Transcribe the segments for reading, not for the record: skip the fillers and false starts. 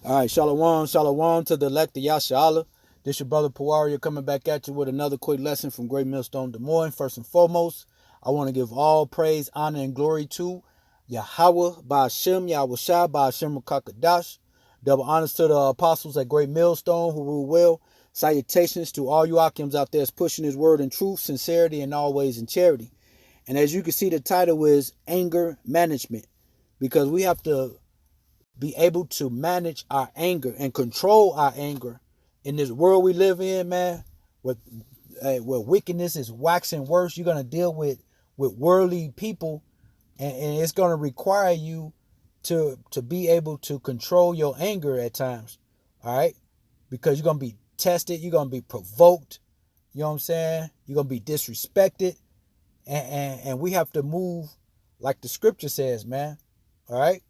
All right, shalom, shalom to the elect of Yasha. This your brother Puaria coming back at you with another quick lesson from Great Millstone Des Moines. First and foremost, I want to give all praise, honor, and glory to Yahweh, Ba'ashem, Yahweh Shai, Ba'ashem Kakadash. Double honors to the apostles at Great Millstone who rule well. Salutations to all you Akims out there pushing his word in truth, sincerity, and always in charity. And as you can see, the title is Anger Management, because we have to be able to manage our anger and control our anger in this world we live in, man. Where wickedness is waxing worse, you're gonna deal with worldly people, and it's gonna require you to be able to control your anger at times. All right, because you're gonna be tested, you're gonna be provoked. You know what I'm saying? You're gonna be disrespected, and we have to move like the scripture says, man. All right.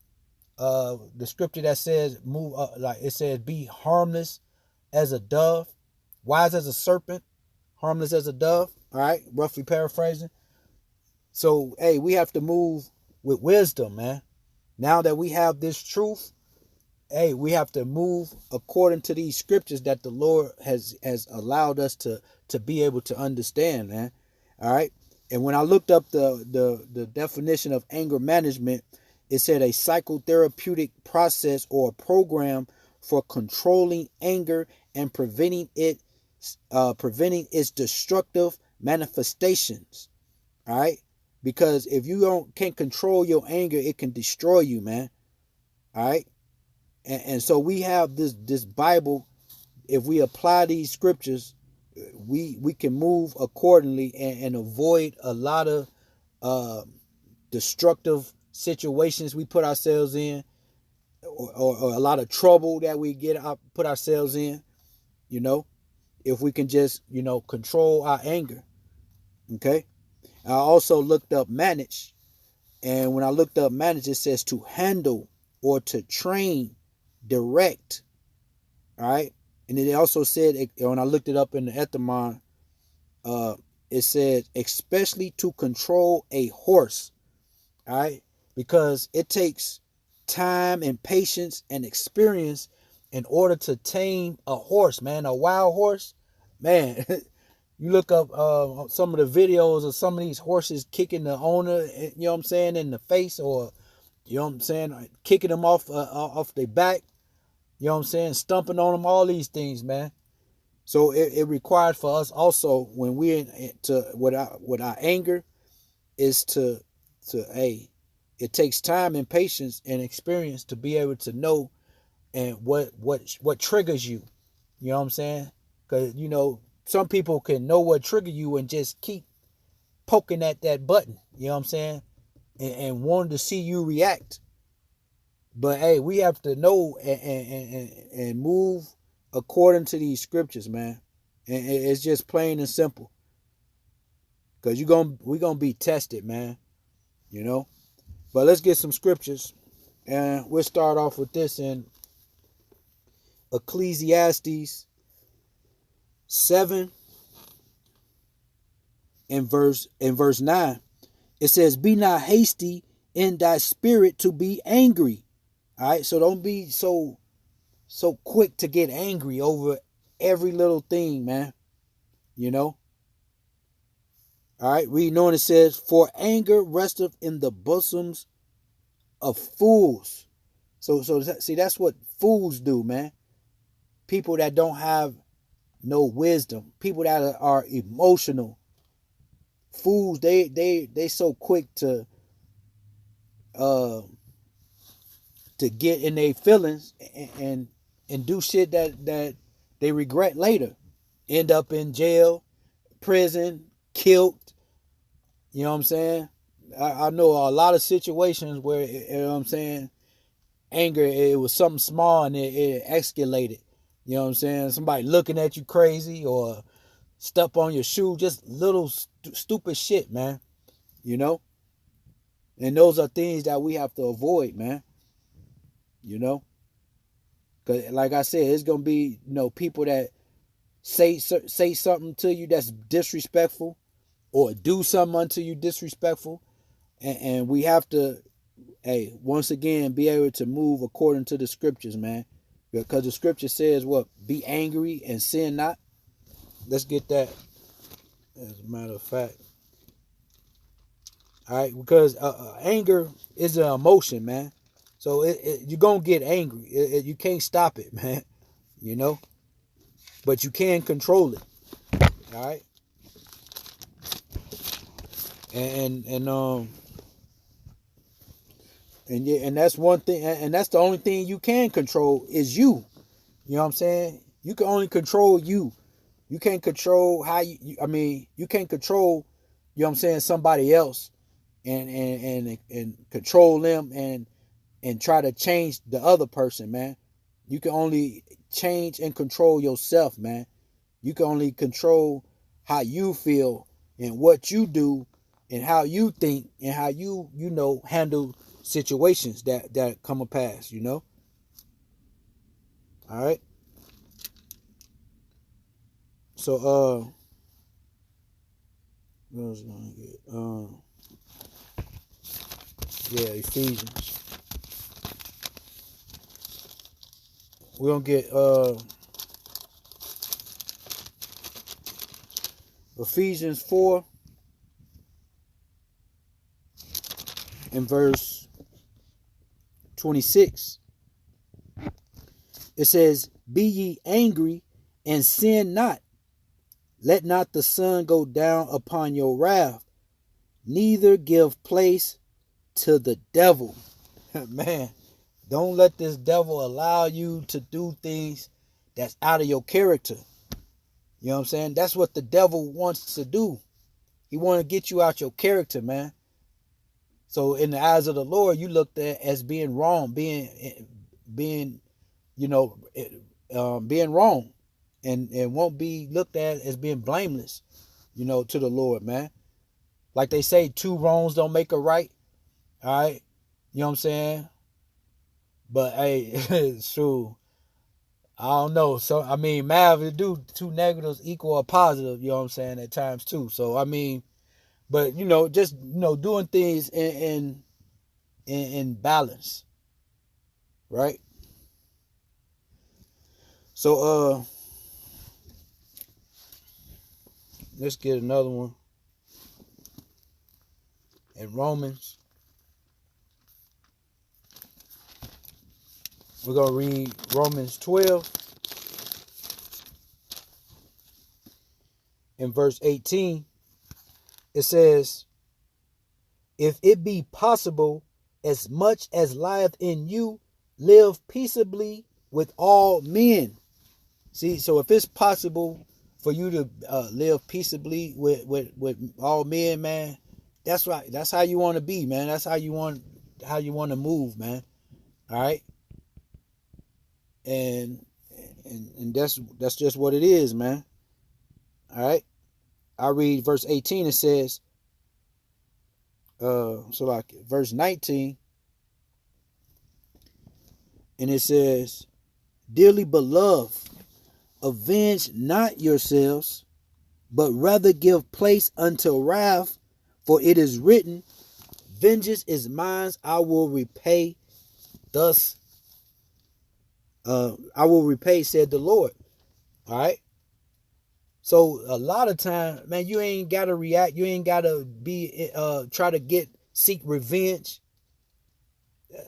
The scripture that says move like it says be harmless as a dove, wise as a serpent, harmless as a dove. All right, roughly paraphrasing. So hey, we have to move with wisdom, man. Now that we have this truth, hey, we have to move according to these scriptures that the Lord has allowed us to be able to understand, man. All right. And when I looked up the definition of anger management, it said a psychotherapeutic process or a program for controlling anger and preventing its destructive manifestations. All right, because if you can't control your anger, it can destroy you, man. All right, and so we have this Bible. If we apply these scriptures, we can move accordingly and avoid a lot of destructive situations we put ourselves in, or a lot of trouble that we put ourselves in, you know, if we can just, control our anger. Okay. I also looked up manage. And when I looked up manage, it says to handle or to train, direct. All right. And it also said, when I looked it up in the Etymon, it said, especially to control a horse. All right. Because it takes time and patience and experience in order to tame a horse, man. A wild horse, man. You look up some of the videos of some of these horses kicking the owner, you know what I'm saying, in the face, or, you know what I'm saying, kicking them off their back, you know what I'm saying, stumping on them, all these things, man. So it required for us also, when we're with our anger, is to it takes time and patience and experience to be able to know and what triggers you. You know what I'm saying? Because some people can know what trigger you and just keep poking at that button. You know what I'm saying? And wanting to see you react. But hey, we have to know and move according to these scriptures, man. And it's just plain and simple. Because we're gonna be tested, man. You know. But let's get some scriptures, and we'll start off with this in Ecclesiastes 7 and verse 9. It says, "Be not hasty in thy spirit to be angry." All right, so don't be so quick to get angry over every little thing, man. You know. All right, reading on, it says, "For anger resteth in the bosoms of fools." So see, that's what fools do, man. People that don't have no wisdom, people that are emotional. Fools, they so quick to get in their feelings and do shit that they regret later. End up in jail, prison, killed. You know what I'm saying? I know a lot of situations where, you know what I'm saying, anger, it was something small and it escalated. You know what I'm saying? Somebody looking at you crazy or step on your shoe, just little stupid shit, man. You know? And those are things that we have to avoid, man. You know? Because like I said, it's going to be, people that say something to you that's disrespectful, or do something unto you disrespectful. And we have to, hey, once again, be able to move according to the scriptures, man. Because the scripture says what? Be angry and sin not. Let's get that as a matter of fact. All right, because anger is an emotion, man. So you're going to get angry. You can't stop it, man. You know? But you can control it. All right? And that's one thing, and that's the only thing you can control is you. You know what I'm saying? You can only control you. You can't control how you can't control, you know what I'm saying, somebody else and control them and try to change the other person, man. You can only change and control yourself, man. You can only control how you feel and what you do and how you think and how you handle situations that come a pass, you know? All right. So what was I gonna get? Ephesians. We're gonna get Ephesians 4 and verse 26. It says, be ye angry and sin not. Let not the sun go down upon your wrath, neither give place to the devil. Man, don't let this devil allow you to do things that's out of your character. You know what I'm saying? That's what the devil wants to do. He want to get you out your character, man. So in the eyes of the Lord, you looked at as being wrong, being being wrong, and won't be looked at as being blameless, to the Lord, man. Like they say, two wrongs don't make a right. All right, you know what I'm saying? But hey, it's true. I don't know. So I mean, Mav, do two negatives equal a positive, you know what I'm saying, at times too. So I mean, but just doing things in balance. Right? So let's get another one. In Romans. We're going to read Romans 12 in verse 18. It says, if it be possible, as much as lieth in you, live peaceably with all men. See, so if it's possible for you to live peaceably with all men, man, that's right. That's how you want to be, man. That's how you want to move, man. All right. And that's just what it is, man. All right. I read verse 18. It says, verse 19, and it says, dearly beloved, avenge not yourselves, but rather give place unto wrath, for it is written, vengeance is mine, I will repay. Thus, I will repay, said the Lord. All right. So a lot of time, man, you ain't got to react. You ain't got to be try to seek revenge.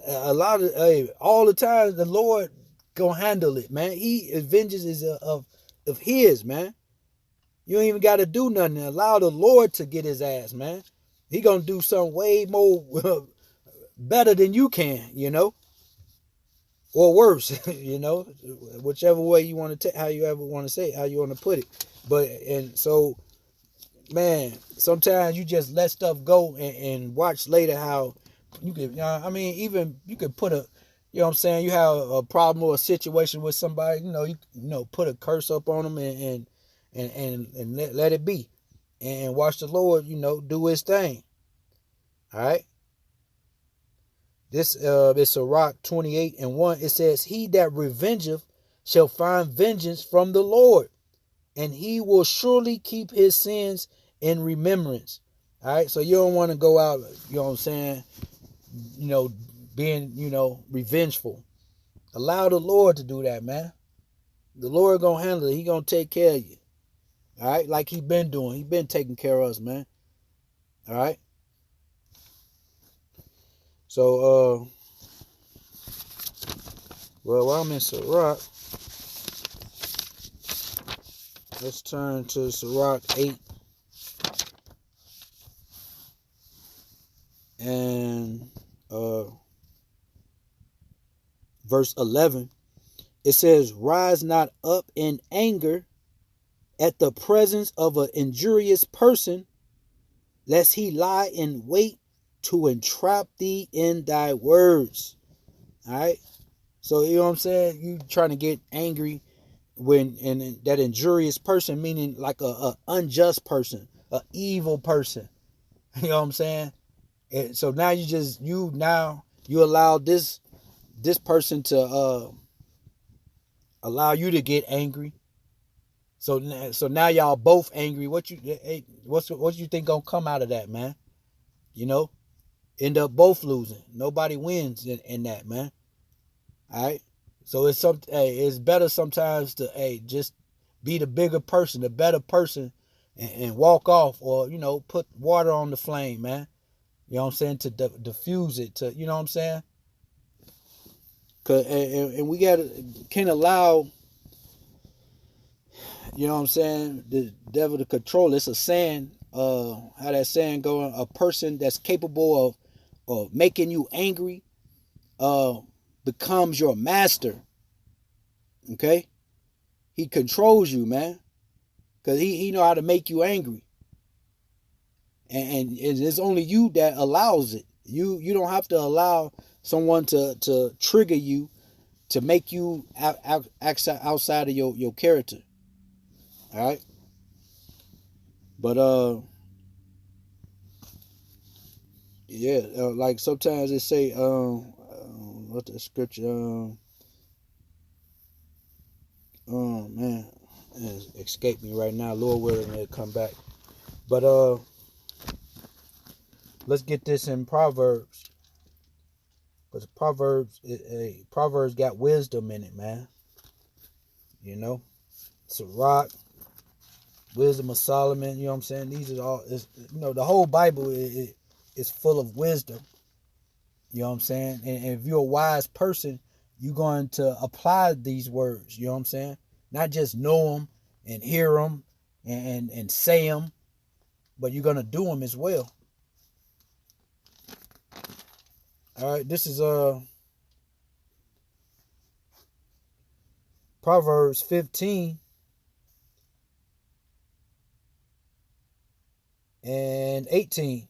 All the time, the Lord gonna handle it, man. Vengeance is of His, man. You ain't even got to do nothing. Allow the Lord to get His ass, man. He gonna do something way more better than you can, or worse, whichever way you want to how you ever want to say it, how you want to put it. But and so, man, sometimes you just let stuff go and watch later how you could. Even you could put a, you know what I'm saying, you have a problem or a situation with somebody, you put a curse up on them and let it be, and watch the Lord, do His thing. All right. This is Sirach 28:1. It says, he that revengeth shall find vengeance from the Lord, and He will surely keep his sins in remembrance. All right. So you don't want to go out, you know what I'm saying, being, revengeful. Allow the Lord to do that, man. The Lord gonna handle it. He gonna take care of you. All right, like he been doing. He been taking care of us, man. All right. So, well, while I'm in Sirach, let's turn to Sirach 8 and verse 11. It says, rise not up in anger at the presence of an injurious person, lest he lie in wait to entrap thee in thy words. All right. So, you know what I'm saying? You trying to get angry when, and that injurious person, meaning like a unjust person, a evil person. You know what I'm saying? And so now you allow this person to allow you to get angry. So now y'all both angry. What you think gonna come out of that, man? You know, end up both losing. Nobody wins in that, man. All right. So it's better sometimes to just be the bigger person, the better person, and walk off, or put water on the flame, man. You know what I'm saying, to diffuse it, to you know what I'm saying. And we can't allow, you know what I'm saying, the devil to control. It's a saying, how that saying going, a person that's capable of making you angry becomes your master. Okay? He controls you, man. Because he know how to make you angry. And it's only you that allows it. You don't have to allow someone to trigger you, to make you outside of your character. All right? But yeah, like sometimes they say what the scripture oh man, it escaped me right now. Lord willing, it'll come back. But let's get this in Proverbs, because Proverbs got wisdom in it, man. You know, Sirach, wisdom of Solomon. You know what I'm saying? These are all, the whole Bible is full of wisdom. You know what I'm saying? And if you're a wise person, you're going to apply these words. You know what I'm saying? Not just know them and hear them and say them, but you're going to do them as well. All right, this is Proverbs 15 and 18.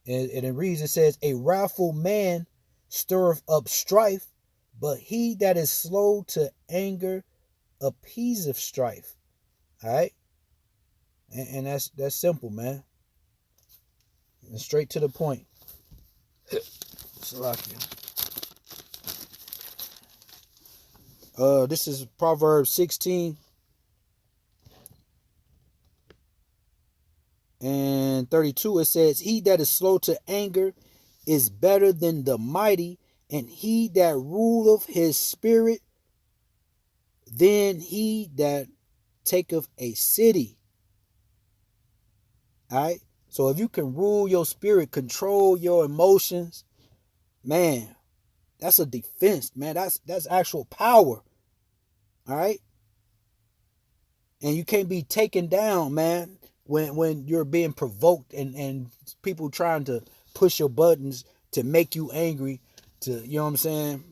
And it reads, it says, a wrathful man stirreth up strife, but he that is slow to anger appeaseth strife. All right? And that's simple, man. And straight to the point. This is Proverbs 16 and 32. It says, he that is slow to anger is better than the mighty, and he that ruleth his spirit than he that taketh a city. All right. So if you can rule your spirit, control your emotions, man, that's a defense, man. That's actual power. All right. And you can't be taken down, man, when you're being provoked and people trying to push your buttons to make you angry, to, you know what I'm saying?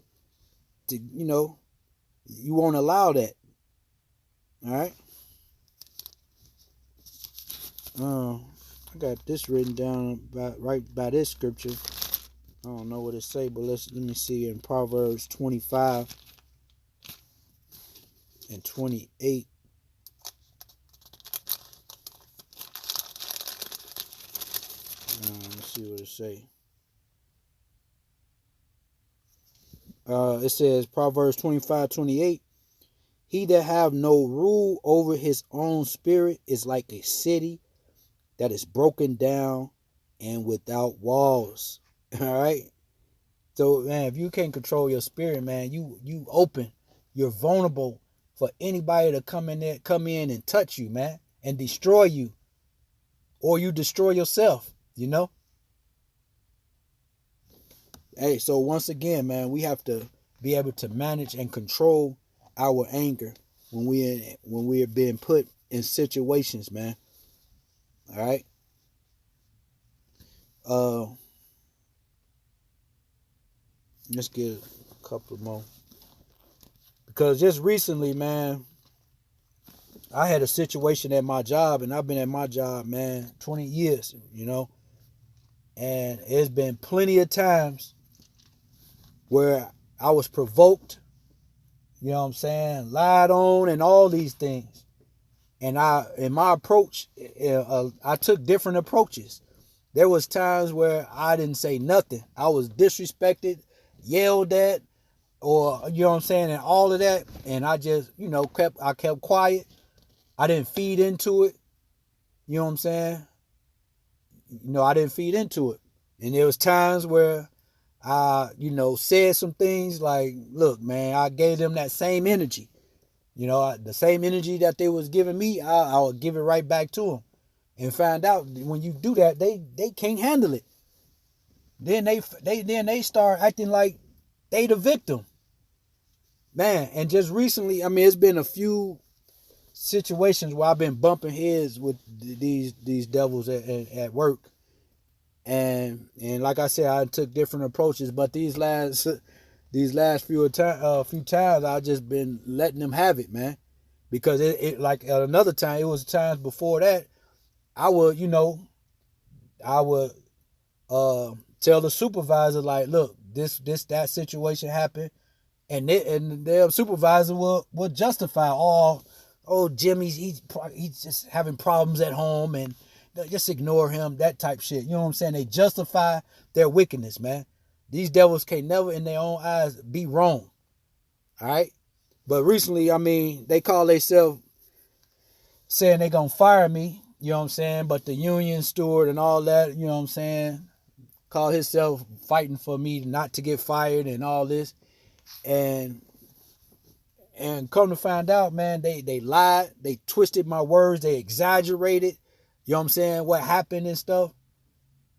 To, you won't allow that. All right. I got this written down right by this scripture. I don't know what it say, but let me see in Proverbs 25 and 28. Let's see what it say. It says, Proverbs 25:28. He that have no rule over his own spirit is like a city that is broken down and without walls. All right. So man, if you can't control your spirit, man, you open, you're vulnerable for anybody to come in and touch you, man, and destroy you, or you destroy yourself. You know. Hey, so once again, man, we have to be able to manage and control our anger when we are being put in situations, man. All right. Uh, let's get a couple more because just recently, man, I had a situation at my job, and I've been at my job, man, 20 years, you know, and it's been plenty of times where I was provoked, you know what I'm saying, lied on, and all these things. And in my approach, I took different approaches. There was times where I didn't say nothing. I was disrespected, yelled at, or you know what I'm saying, and all of that. And I just, kept quiet. I didn't feed into it. You know what I'm saying? I didn't feed into it. And there was times where I, said some things like, look, man, I gave them that same energy. The same energy that they was giving me, I would give it right back to them. And find out when you do that, they can't handle it. Then they start acting like they the victim. Man, and just recently, I mean, it's been a few situations where I've been bumping heads with these devils at work. And like I said, I took different approaches, but these last few times I've just been letting them have it, man. Because it like at another time, it was times before that I would tell the supervisor, like, look, that situation happened, and their supervisor will justify all, oh, Jimmy's he's just having problems at home, and just ignore him, that type shit. You know what I'm saying? They justify their wickedness, man. These devils can't never in their own eyes be wrong. All right? But recently, I mean, they call themselves saying they gonna fire me, you know what I'm saying? But the union steward and all that, you know what I'm saying, call himself fighting for me not to get fired and all this. And come to find out, man, they lied, they twisted my words, they exaggerated, you know what I'm saying, what happened and stuff.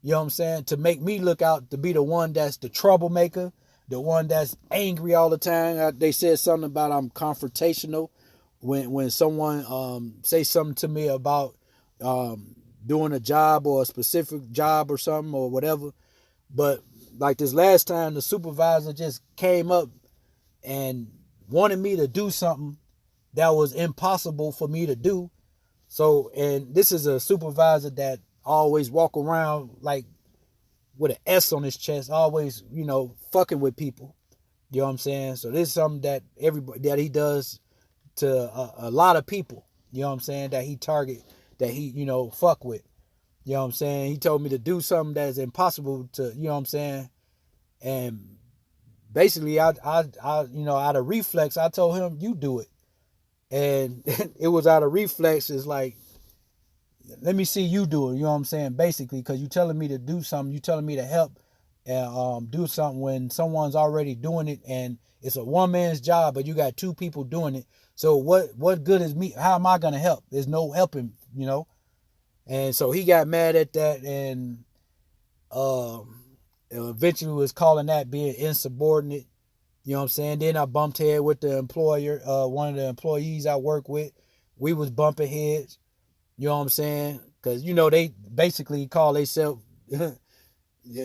You know what I'm saying? To make me look out to be the one that's the troublemaker, the one that's angry all the time. They said something about I'm confrontational when someone say something to me about doing a job or a specific job or something or whatever. But like this last time, the supervisor just came up and wanted me to do something that was impossible for me to do. So, and this is a supervisor that always walk around like with an S on his chest, always, fucking with people. You know what I'm saying? So this is something that he does to a lot of people. You know what I'm saying? That he target, that he, fuck with. You know what I'm saying? He told me to do something that is impossible to, you know what I'm saying? And basically, I out of reflex, I told him, you do it. And it was out of reflex. It's like, let me see you do it. You know what I'm saying? Basically, because you telling me to do something, you telling me to help and do something when someone's already doing it, and it's a one man's job, but you got two people doing it. So what good is me? How am I gonna help? There's no helping, And so he got mad at that, and eventually was calling that being insubordinate. You know what I'm saying? Then I bumped head with the employer, one of the employees I work with. We was bumping heads. You know what I'm saying? Because, they basically call themselves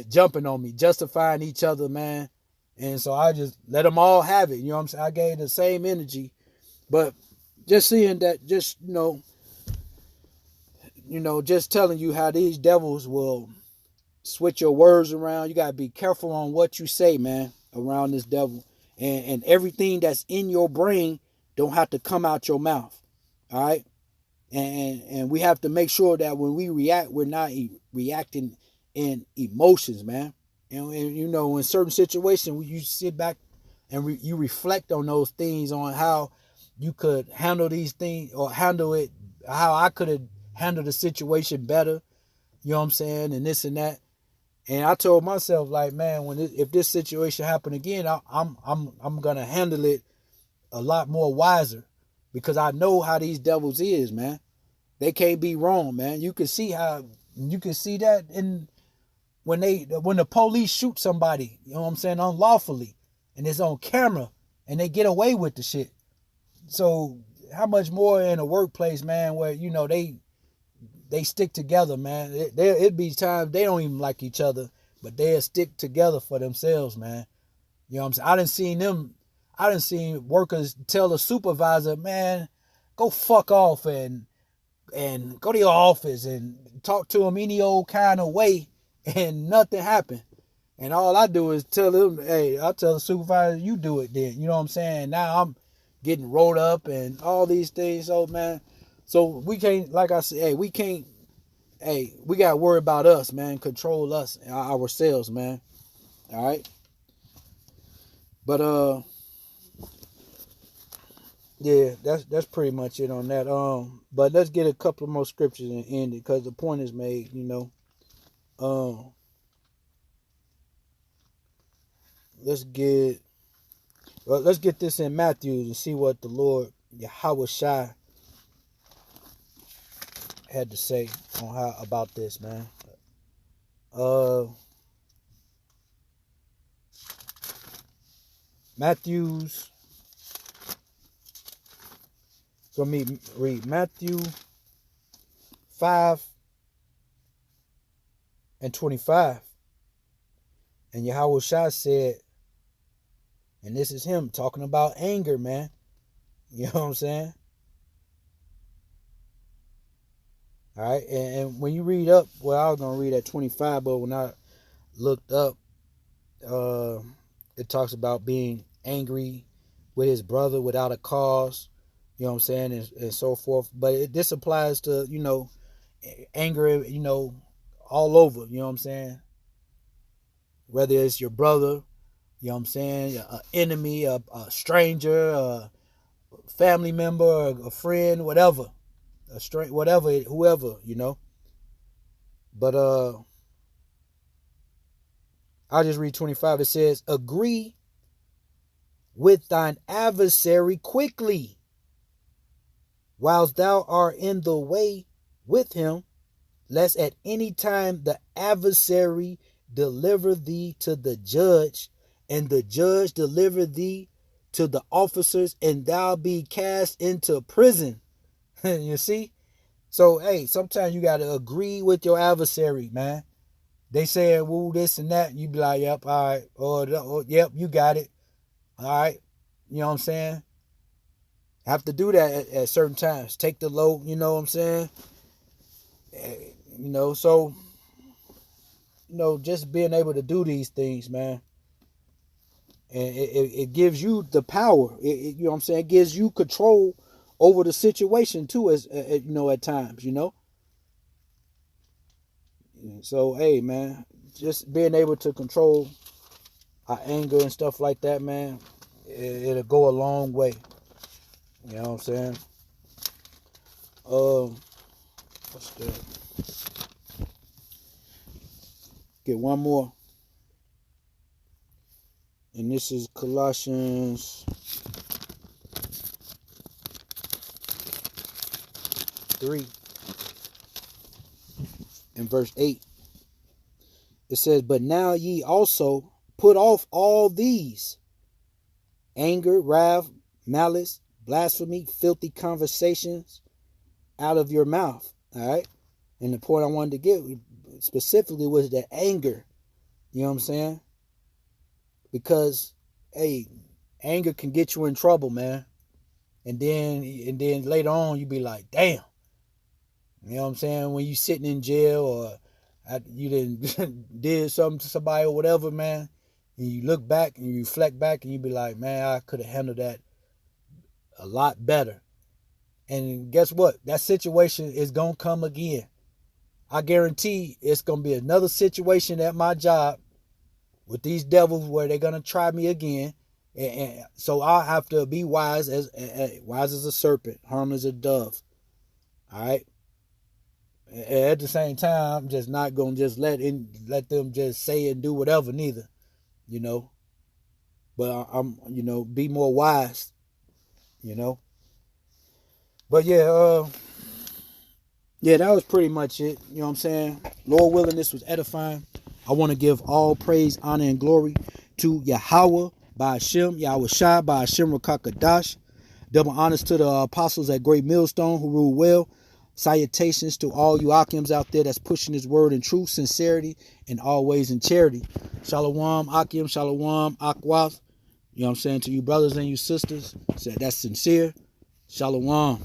jumping on me, justifying each other, man. And so I just let them all have it. You know what I'm saying? I gave the same energy. But just seeing that, just telling you how these devils will switch your words around. You got to be careful on what you say, man, around this devil. And everything that's in your brain don't have to come out your mouth. All right? And we have to make sure that when we react, we're not reacting in emotions, man. And in certain situations, you sit back and you reflect on those things, on how you could handle these things or handle it, how I could have handled the situation better, you know what I'm saying, and this and that. And I told myself, like, man, if this situation happen again, I'm gonna handle it a lot more wiser, because I know how these devils is, man. They can't be wrong, man. You can see that in when the police shoot somebody, you know what I'm saying, unlawfully, and it's on camera, and they get away with the shit. So how much more in a workplace, man, where they stick together, man. It'd be times they don't even like each other, but they'll stick together for themselves, man. You know what I'm saying? I done seen workers tell the supervisor, man, go fuck off and go to your office and talk to them any old kind of way, and nothing happened. And all I do is tell them, hey, I'll tell the supervisor, you do it then. You know what I'm saying? Now I'm getting rolled up and all these things. So, man, so we can't, like I said, we got to worry about us, man. Control us, ourselves, man. All right? But, yeah, that's pretty much it on that. But let's get a couple more scriptures and end it, because the point is made, Let's get this in Matthew and see what the Lord Yahweh Shai had to say on about this, man. Matthew's gonna read Matthew 5:25, and Yahweh Shai said, and this is him talking about anger, man. You know what I'm saying? All right, and when you read up, well, I was gonna read at 25, but when I looked up, it talks about being angry with his brother without a cause. You know what I'm saying, and so forth. But this applies to anger, all over. You know what I'm saying? Whether it's your brother, you know what I'm saying, an enemy, a stranger, a family member, a friend, whatever, whoever, But I'll just read 25. It says, agree with thine adversary quickly, whilst thou art in the way with him, lest at any time the adversary deliver thee to the judge, and the judge deliver thee to the officers, and thou be cast into prison. You see? So, hey, sometimes you got to agree with your adversary, man. They saying, woo, this and that, and you be like, yep, all right. Or yep, you got it. All right. You know what I'm saying? Have to do that at certain times. Take the low, you know what I'm saying? So, just being able to do these things, man. And it gives you the power. You know what I'm saying? It gives you control over the situation too, as at times, So, hey, man, just being able to control our anger and stuff like that, man, it'll go a long way. You know what I'm saying? What's that? Get one more. And this is Colossians 3 and verse 8. It says, but now ye also put off all these: anger, wrath, malice, blasphemy, filthy conversations out of your mouth. All right. And the point I wanted to get specifically was that anger. You know what I'm saying? Because, hey, anger can get you in trouble, man. And then later on you be like, damn. You know what I'm saying? When you sitting in jail, or you did something to somebody or whatever, man, and you look back and you reflect back and you be like, man, I could have handled that a lot better. And guess what? That situation is going to come again. I guarantee it's going to be another situation at my job with these devils where they're going to try me again. And so I have to be wise as a serpent, harmless as a dove. All right. At the same time, I'm just not gonna just let them just say and do whatever neither, you know. But I'm, be more wise, you know. But yeah, that was pretty much it. You know what I'm saying? Lord willing, this was edifying. I want to give all praise, honor, and glory to Yahweh by Hashem, Yahweh Shai by Hashem Rakakadash. Double honors to the apostles at Great Millstone who rule well. Salutations to all you Akims out there that's pushing his word in truth, sincerity, and always in charity. Shalom, Akim, Shalom, Akwath. You know what I'm saying? To you brothers and you sisters, that's sincere. Shalom.